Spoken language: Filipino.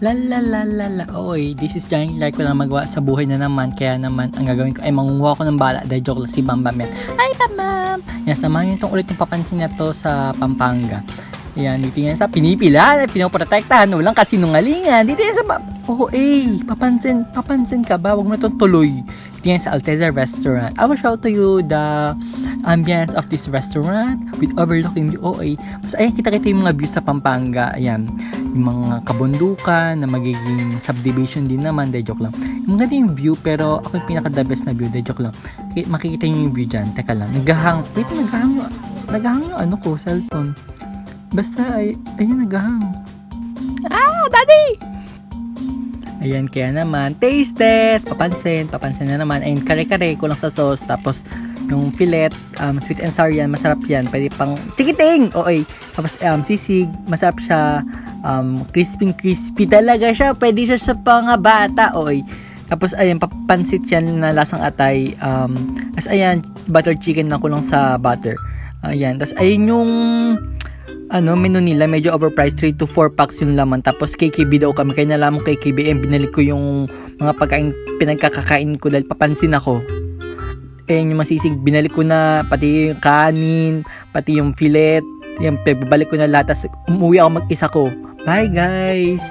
La. Oy, this is Johnny Clark. Walang magawa sa buhay na naman. Kaya naman, ang gagawin ko ay mangunguha ko ng bala. Dahil joke lang si Bambam yan. Hi, Bambam! Yan, samahan nyo itong ulit yung papansin na to sa Pampanga. Yan, dito yan sa pinipila. Pinoprotektahan. Walang kasinungalingan. Dito yan sa... papansin ka ba? Huwag mo itong tuloy. Dito yan sa Alteza Restaurant. I will show to you the ambience of this restaurant with overlooking the OA. Mas ayan, kita yung mga views sa Pampanga. Ayan, yung mga kabundukan na magiging subdivision din naman. De joke lang. Maganda yung view, pero ako yung pinaka the best na view. De joke lang. Makikita nyo yung view dyan. Teka lang. Naghahang yung ano ko, cellphone. Basta, ayun, naghahang. Daddy! Ayan, kaya naman, taste test! Papansin na naman. Ayun, kare-kare, kulang sa sauce. Tapos, yung fillet, sweet and sour yan, masarap yan. Pwede pang chikiting! Tapos, sisig, masarap siya. Crispy talaga siya. Pwede siya sa mga bata. Tapos, ayan, papansit yan na lasang atay. Tapos, ayan, butter chicken na kulang sa butter. Ayan, tapos, ayun yung menu nila, medyo overpriced, 3 to 4 packs yung laman. Tapos KKB daw kami, kaya nalaman KKB, binalik ko yung mga pagkain pinagkakakain ko dahil papansin ako. Yung masisig, binalik ko na, pati yung kanin, pati yung fillet, yan, balik ko na lahat. Tapos umuwi ako mag-isa ko. Bye guys!